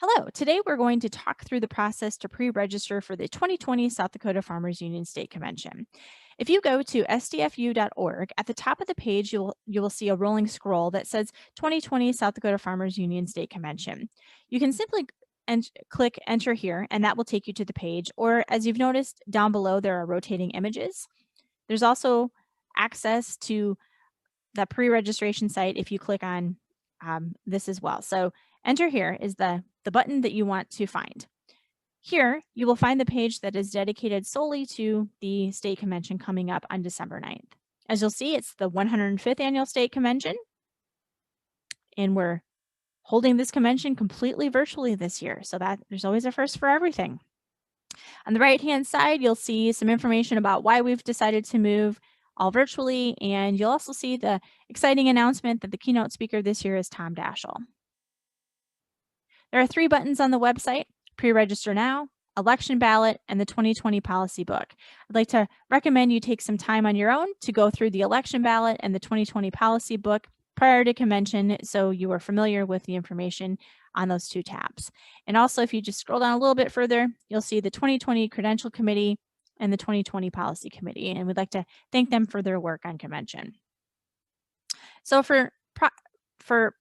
Hello, today we're going to talk through the process to pre-register for the 2020 South Dakota Farmers Union State Convention. If you go to sdfu.org, at the top of the page, you will see a rolling scroll that says 2020 South Dakota Farmers Union State Convention. You can simply click enter here, and that will take you to the page. Or as you've noticed down below, there are rotating images. There's also access to the pre-registration site if you click on this as well. So enter here is the button that you want to find. Here, you will find the page that is dedicated solely to the state convention coming up on December 9th. As you'll see, it's the 105th annual state convention, and we're holding this convention completely virtually this year, so that there's always a first for everything. On the right-hand side, you'll see some information about why we've decided to move all virtually, and you'll also see the exciting announcement that the keynote speaker this year is Tom Daschle. There are 3 buttons on the website: pre-register now, election ballot, and the 2020 policy book. I'd like to recommend you take some time on your own to go through the election ballot and the 2020 policy book prior to convention so you are familiar with the information on those 2 tabs. And also, if you just scroll down a little bit further, you'll see the 2020 Credential Committee and the 2020 Policy Committee, and we'd like to thank them for their work on convention. So for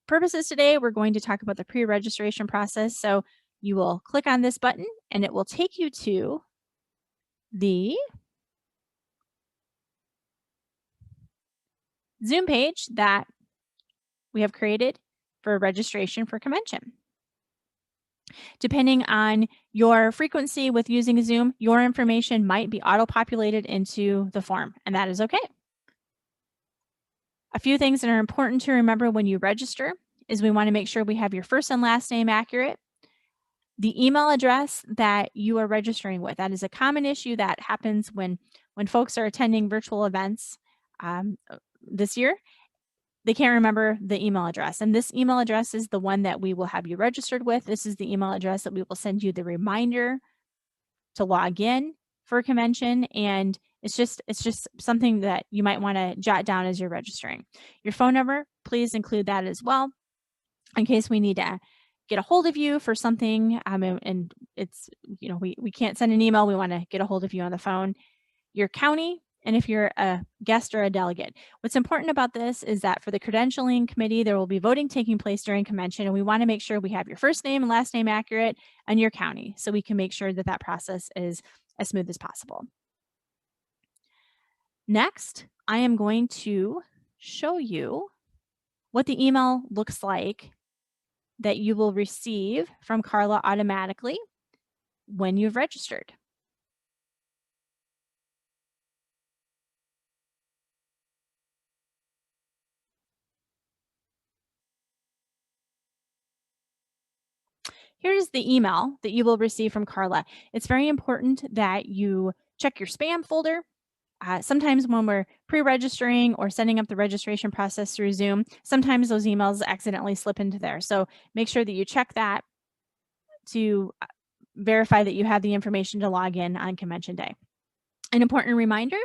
purposes today, we're going to talk about the pre-registration process. So you will click on this button and it will take you to the Zoom page that we have created for registration for convention. Depending on your frequency with using Zoom, your information might be auto-populated into the form, and that is okay. A few things that are important to remember when you register is we want to make sure we have your first and last name accurate. The email address that you are registering with, that is a common issue that happens when folks are attending virtual events this year. They can't remember the email address, and this email address is the one that we will have you registered with. This is the email address that we will send you the reminder to log in for convention, and it's just something that you might want to jot down as you're registering. Your phone number, please include that as well in case we need to get a hold of you for something, and it's, we can't send an email, we want to get a hold of you on the phone. Your county, and if you're a guest or a delegate. What's important about this is that for the credentialing committee, there will be voting taking place during convention, and we want to make sure we have your first name and last name accurate and your county, so we can make sure that that process is as smooth as possible. Next, I am going to show you what the email looks like that you will receive from Karla automatically when you've registered. Here's the email that you will receive from Karla. It's very important that you check your spam folder. Sometimes when we're pre-registering or setting up the registration process through Zoom, sometimes those emails accidentally slip into there. So make sure that you check that to verify that you have the information to log in on convention day. An important reminder,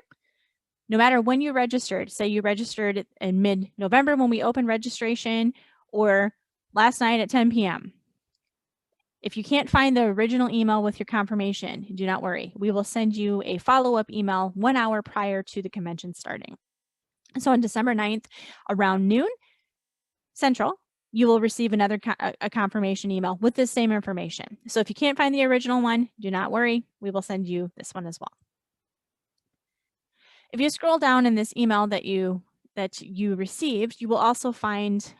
no matter when you registered, say you registered in mid-November when we opened registration, or last night at 10 p.m., if you can't find the original email with your confirmation, do not worry. We will send you a follow-up email 1 hour prior to the convention starting. So on December 9th, around noon Central, you will receive another a confirmation email with the same information. So if you can't find the original one, do not worry. We will send you this one as well. If you scroll down in this email that you received, you will also find,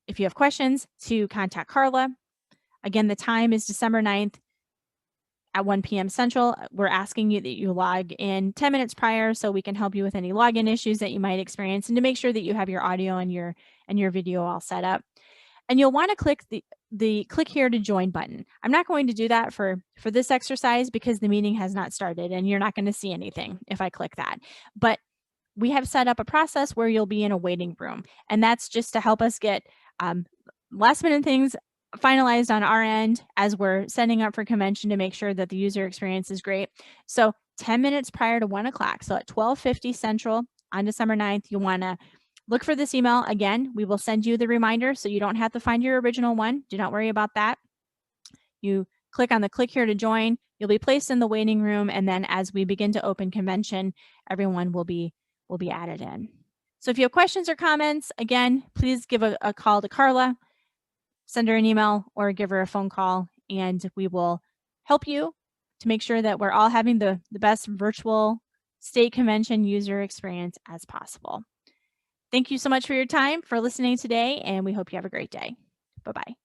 if you have questions, to contact Karla. Again, the time is December 9th at 1 p.m. Central. We're asking you that you log in 10 minutes prior so we can help you with any login issues that you might experience, and to make sure that you have your audio and your video all set up. And you'll want to click the click here to join button. I'm not going to do that for this exercise because the meeting has not started and you're not going to see anything if I click that. But we have set up a process where you'll be in a waiting room, and that's just to help us get last minute things finalized on our end as we're setting up for convention to make sure that the user experience is great. So 10 minutes prior to 1 o'clock, so at 12:50 Central on December 9th, you want to look for this email. Again, we will send you the reminder so you don't have to find your original one. Do not worry about that. You click on the click here to join. You'll be placed in the waiting room, and then as we begin to open convention, everyone will be added in. So if you have questions or comments, again, please give a call to Karla, send her an email, or give her a phone call, and we will help you to make sure that we're all having the best virtual state convention user experience as possible. Thank you so much for your time, for listening today, and we hope you have a great day. Bye-bye.